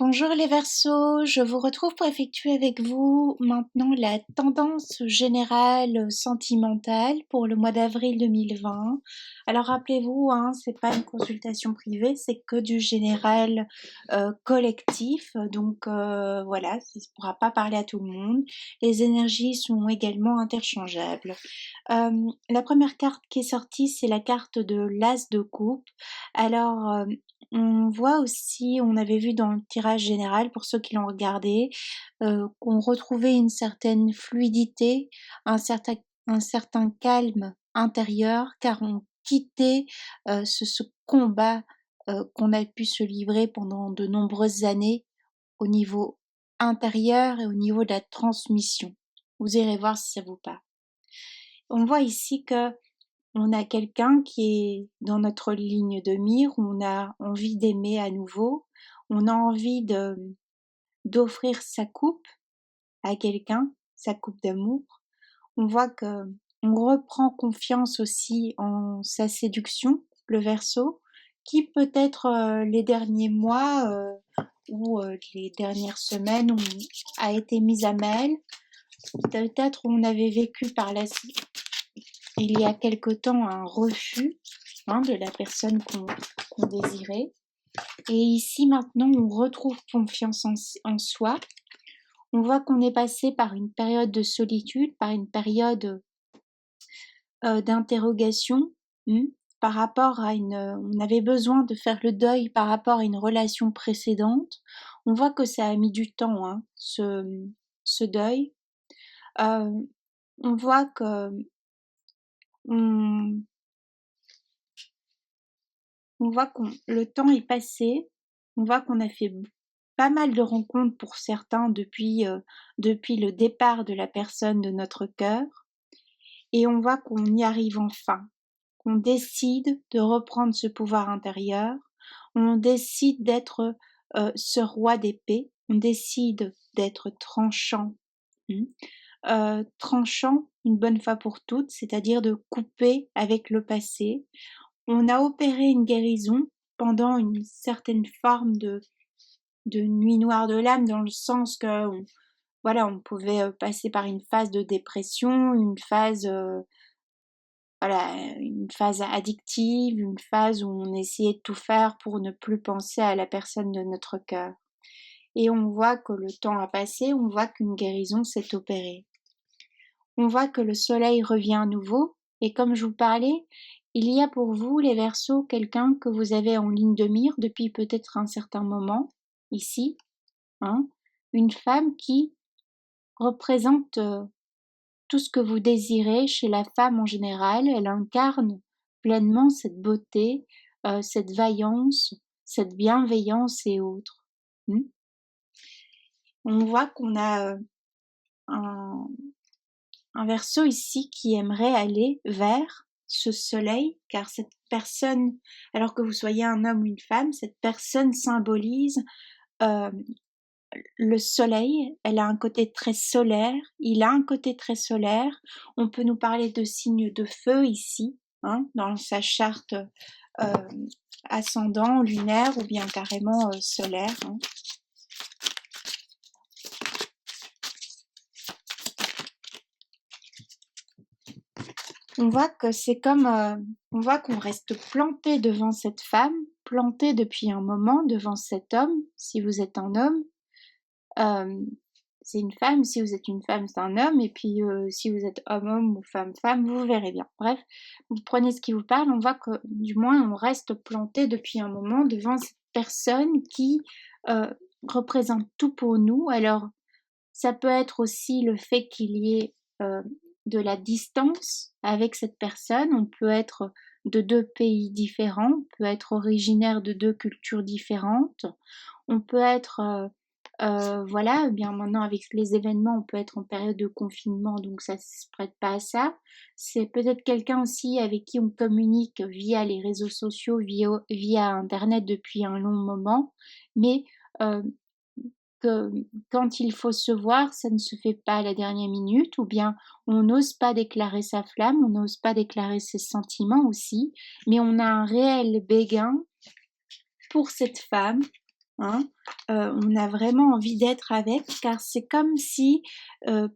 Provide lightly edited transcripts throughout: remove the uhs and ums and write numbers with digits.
Bonjour les Verseaux, je vous retrouve pour effectuer avec vous maintenant la tendance générale sentimentale pour le mois d'avril 2020. Alors rappelez-vous, hein, c'est pas une consultation privée, c'est que du général collectif, donc voilà, ça ne pourra pas parler à tout le monde. Les énergies sont également interchangeables. La première carte qui est sortie, c'est la carte de l'As de coupe. Alors, on voit aussi, on avait vu dans le tirage général, pour ceux qui l'ont regardé, qu'on retrouvait une certaine fluidité, un certain, un certain calme intérieur, car on quittait ce combat qu'on a pu se livrer pendant de nombreuses années au niveau intérieur et au niveau de la transmission. Vous irez voir si ça vous parle. On voit ici que on a quelqu'un qui est dans notre ligne de mire, on a envie d'aimer à nouveau, on a envie d'offrir sa coupe à quelqu'un, sa coupe d'amour. On voit que on reprend confiance aussi en sa séduction, le Verseau, qui peut-être les derniers mois ou les dernières semaines a été mise à mal. Peut-être on avait vécu par la il y a quelque temps un refus de la personne qu'on désirait. Et ici maintenant on retrouve confiance en soi. On voit qu'on est passé par une période de solitude, par une période d'interrogation par rapport à on avait besoin de faire le deuil par rapport à une relation précédente. On voit que ça a mis du temps, ce deuil. On voit que on voit que le temps est passé, on voit qu'on a fait pas mal de rencontres pour certains depuis le départ de la personne de notre cœur, et on voit qu'on y arrive enfin, qu'on décide de reprendre ce pouvoir intérieur, on décide d'être ce roi d'épée, on décide d'être tranchant, tranchant une bonne fois pour toutes, c'est-à-dire de couper avec le passé. On a opéré une guérison pendant une certaine forme de nuit noire de l'âme, dans le sens que on pouvait passer par une phase de dépression, une phase addictive, une phase où on essayait de tout faire pour ne plus penser à la personne de notre cœur. Et on voit que le temps a passé, on voit qu'une guérison s'est opérée. On voit que le soleil revient à nouveau, et comme je vous parlais, il y a pour vous, les Verseaux, quelqu'un que vous avez en ligne de mire depuis peut-être un certain moment, ici, une femme qui représente tout ce que vous désirez chez la femme en général. Elle incarne pleinement cette beauté, cette vaillance, cette bienveillance et autres. On voit qu'on a un Verseau ici qui aimerait aller vers ce soleil, car cette personne, alors que vous soyez un homme ou une femme, cette personne symbolise le soleil. Elle a un côté très solaire, il a un côté très solaire. On peut nous parler de signes de feu ici, dans sa charte ascendant, lunaire ou bien carrément solaire. On voit que c'est comme, on voit qu'on reste planté devant cette femme, planté depuis un moment devant cet homme, si vous êtes un homme. C'est une femme, si vous êtes une femme, c'est un homme, et puis si vous êtes homme-homme ou femme-femme, vous verrez bien. Bref, vous prenez ce qui vous parle, on voit que du moins on reste planté depuis un moment devant cette personne qui représente tout pour nous. Alors, ça peut être aussi le fait qu'il y ait de la distance avec cette personne. On peut être de deux pays différents, on peut être originaire de deux cultures différentes, on peut être bien maintenant avec les événements, on peut être en période de confinement, donc ça se prête pas à ça. C'est peut-être quelqu'un aussi avec qui on communique via les réseaux sociaux, via Internet depuis un long moment, mais que quand il faut se voir, ça ne se fait pas à la dernière minute, ou bien on n'ose pas déclarer sa flamme, on n'ose pas déclarer ses sentiments aussi, mais on a un réel béguin pour cette femme hein, on a vraiment envie d'être avec, car c'est comme si,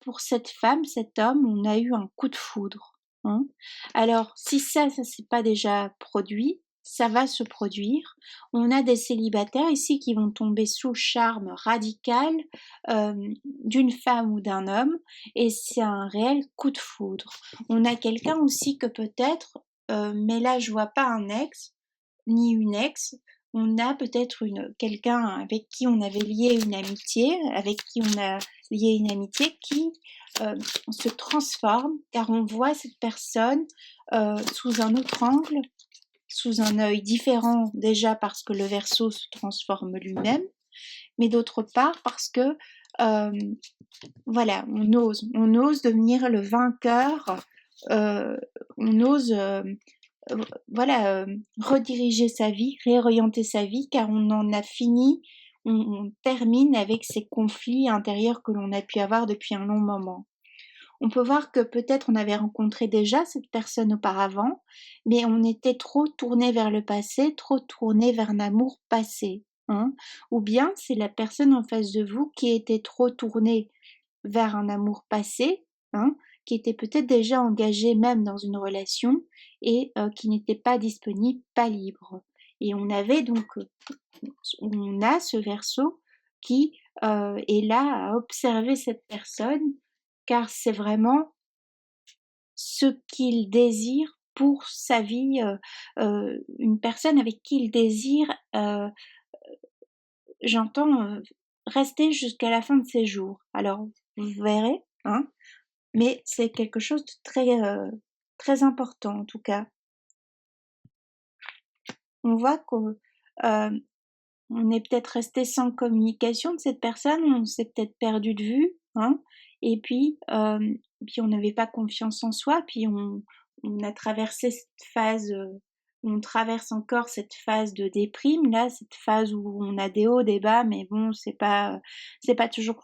pour cette femme, cet homme, on a eu un coup de foudre, hein. Alors si ça s'est pas déjà produit, ça va se produire. On a des célibataires ici qui vont tomber sous le charme radical, d'une femme ou d'un homme, et c'est un réel coup de foudre. On a quelqu'un aussi que peut-être, mais là je vois pas un ex, ni une ex, on a peut-être quelqu'un avec qui on avait lié une amitié, avec qui on a lié une amitié qui se transforme, car on voit cette personne sous un autre angle, sous un œil différent, déjà parce que le Verseau se transforme lui-même, mais d'autre part parce que voilà, on ose devenir le vainqueur, euh, on ose voilà, rediriger sa vie, réorienter sa vie, car on en a fini, on termine avec ces conflits intérieurs que l'on a pu avoir depuis un long moment. On peut voir que peut-être on avait rencontré déjà cette personne auparavant, mais on était trop tourné vers le passé, trop tourné vers un amour passé, hein. Ou bien c'est la personne en face de vous qui était trop tournée vers un amour passé, hein, qui était peut-être déjà engagé même dans une relation et qui n'était pas disponible, pas libre. Et on avait donc, on a ce Verseau qui est là à observer cette personne, car c'est vraiment ce qu'il désire pour sa vie, une personne avec qui il désire, j'entends, rester jusqu'à la fin de ses jours. Alors, vous verrez, hein, mais c'est quelque chose de très important en tout cas. On voit qu'on on est peut-être resté sans communication de cette personne, on s'est peut-être perdu de vue, hein, et puis on n'avait pas confiance en soi, puis on a traversé cette phase, on traverse encore cette phase de déprime là, cette phase où on a des hauts, des bas, mais bon c'est pas toujours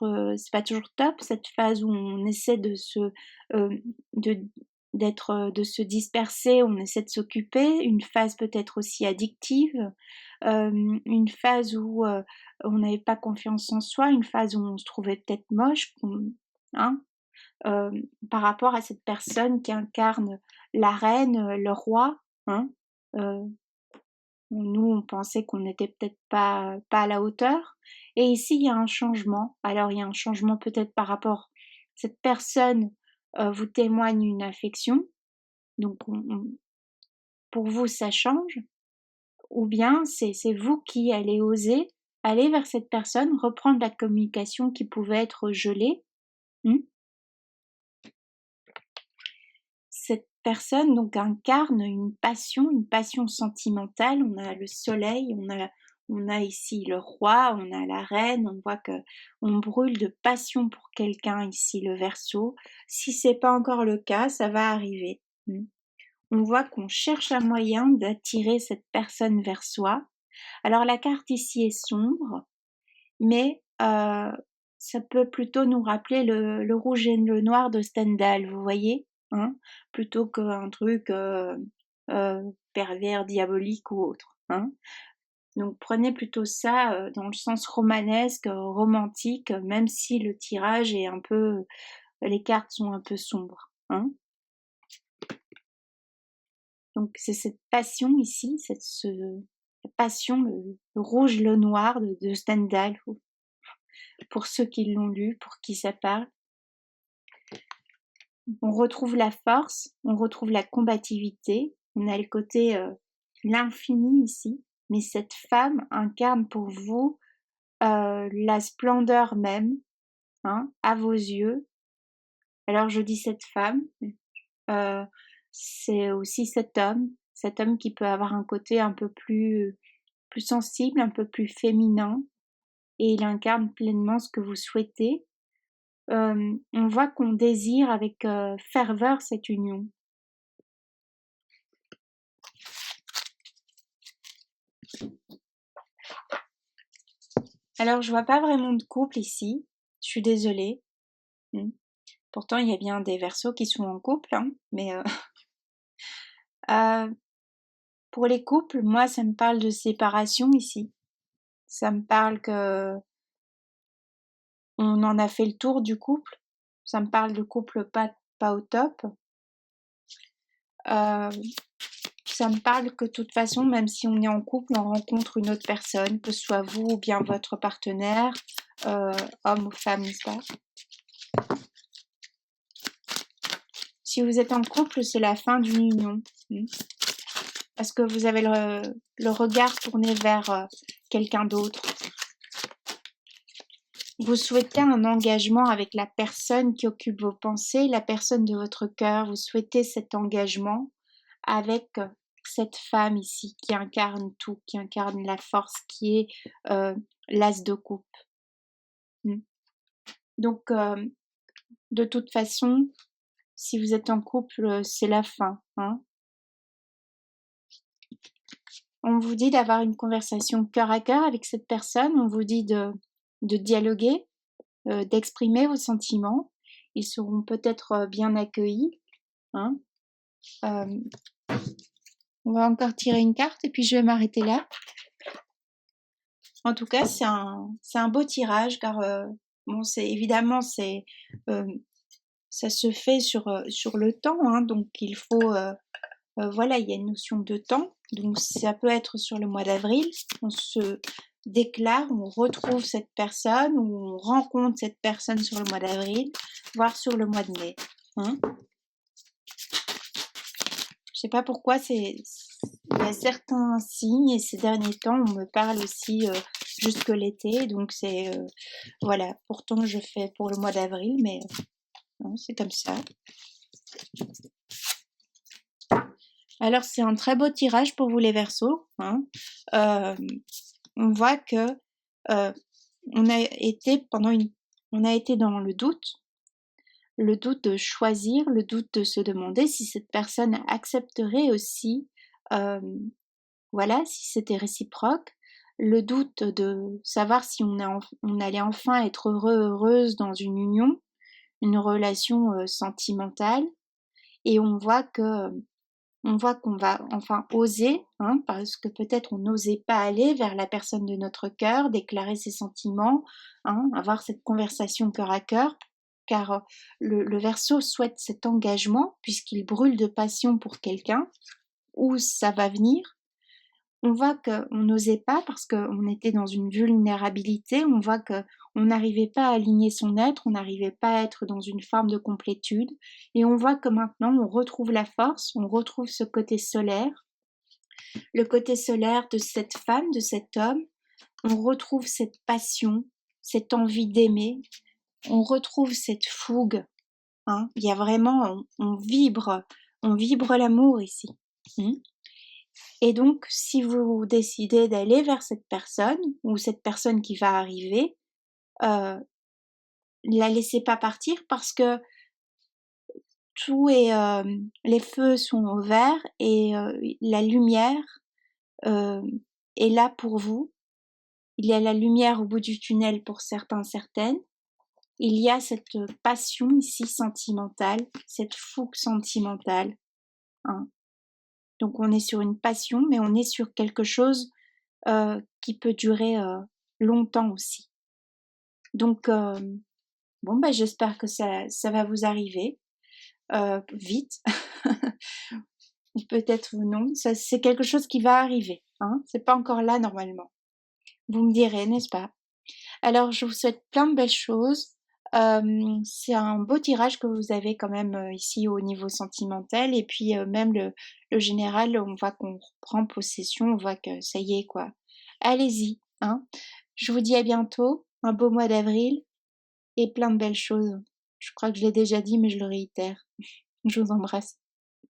top, cette phase où on essaie de de se disperser, on essaie de s'occuper, une phase peut-être aussi addictive, une phase où on n'avait pas confiance en soi, une phase où on se trouvait peut-être moche, hein, par rapport à cette personne qui incarne la reine, le roi, hein. Euh, Nous, on pensait qu'on n'était peut-être pas à la hauteur. Et ici, il y a un changement. Alors, il y a un changement peut-être par rapport. Cette personne vous témoigne une affection, donc pour vous, ça change. Ou bien c'est vous qui allez oser aller vers cette personne, reprendre la communication qui pouvait être gelée. Cette personne donc incarne une passion sentimentale. On a le soleil, on a ici le roi, on a la reine. On voit que on brûle de passion pour quelqu'un ici, le Verseau. Si c'est pas encore le cas, ça va arriver. On voit qu'on cherche un moyen d'attirer cette personne vers soi. Alors la carte ici est sombre, mais ça peut plutôt nous rappeler le rouge et le noir de Stendhal, vous voyez, hein, plutôt qu'un truc pervers, diabolique ou autre, hein. Donc prenez plutôt ça dans le sens romanesque, romantique, même si le tirage est un peu, les cartes sont un peu sombres, hein. Donc c'est cette passion ici, passion, le rouge, le noir de Stendhal, pour ceux qui l'ont lu, pour qui ça parle. On retrouve la force, on retrouve la combativité, on a le côté l'infini ici, mais cette femme incarne pour vous la splendeur même, hein, à vos yeux. Alors je dis cette femme, c'est aussi cet homme qui peut avoir un côté un peu plus sensible, un peu plus féminin, et il incarne pleinement ce que vous souhaitez. On voit qu'on désire avec ferveur cette union. Alors je vois pas vraiment de couple ici, je suis désolée. Pourtant il y a bien des Verseaux qui sont en couple, hein, mais pour les couples, moi ça me parle de séparation ici. Ça me parle que on en a fait le tour du couple. Ça me parle de couple pas au top. Euh, Ça me parle que de toute façon, même si on est en couple, on rencontre une autre personne, que ce soit vous ou bien votre partenaire, homme ou femme, n'est-ce pas? Si vous êtes en couple, c'est la fin d'une union. Parce que vous avez le regard tourné vers quelqu'un d'autre. Vous souhaitez un engagement avec la personne qui occupe vos pensées, la personne de votre cœur. Vous souhaitez cet engagement avec cette femme ici qui incarne tout, qui incarne la force, qui est l'as de coupe. Donc, de toute façon, si vous êtes en couple, c'est la fin. On vous dit d'avoir une conversation cœur à cœur avec cette personne, on vous dit de dialoguer, d'exprimer vos sentiments. Ils seront peut-être bien accueillis. On va encore tirer une carte et puis je vais m'arrêter là. En tout cas, c'est un beau tirage car bon, évidemment ça se fait sur le temps, donc il faut voilà, il y a une notion de temps, donc ça peut être sur le mois d'avril, on se déclare, on retrouve cette personne ou on rencontre cette personne sur le mois d'avril, voire sur le mois de mai. Je sais pas pourquoi il y a certains signes et ces derniers temps on me parle aussi jusque l'été, donc c'est voilà, pourtant je fais pour le mois d'avril, mais non, c'est comme ça. Alors c'est un très beau tirage pour vous les Verseaux. On voit que on a été dans le doute de choisir, le doute de se demander si cette personne accepterait aussi, voilà, si c'était réciproque, le doute de savoir si on allait enfin être heureuse dans une union, une relation sentimentale, et on voit qu'on va enfin oser, parce que peut-être on n'osait pas aller vers la personne de notre cœur, déclarer ses sentiments, avoir cette conversation cœur à cœur, car le Verseau souhaite cet engagement puisqu'il brûle de passion pour quelqu'un, où ça va venir. On voit qu'on n'osait pas parce qu'on était dans une vulnérabilité, on voit qu'on n'arrivait pas à aligner son être, on n'arrivait pas à être dans une forme de complétude, et on voit que maintenant on retrouve la force, on retrouve ce côté solaire, le côté solaire de cette femme, de cet homme, on retrouve cette passion, cette envie d'aimer, on retrouve cette fougue, il y a vraiment, on vibre l'amour ici. Et donc, si vous décidez d'aller vers cette personne, ou cette personne qui va arriver, la laissez pas partir parce que les feux sont au vert et la lumière est là pour vous. Il y a la lumière au bout du tunnel pour certains, certaines. Il y a cette passion ici sentimentale, cette fougue sentimentale. Donc on est sur une passion, mais on est sur quelque chose qui peut durer longtemps aussi. Donc j'espère que ça va vous arriver vite. Ou peut-être non. Ça, c'est quelque chose qui va arriver. C'est pas encore là normalement. Vous me direz, n'est-ce pas? Alors je vous souhaite plein de belles choses. C'est un beau tirage que vous avez quand même ici au niveau sentimental, et puis même le général, on voit qu'on reprend possession, on voit que ça y est quoi. Allez-y, Je vous dis à bientôt, un beau mois d'avril et plein de belles choses. Je crois que je l'ai déjà dit, mais je le réitère. Je vous embrasse.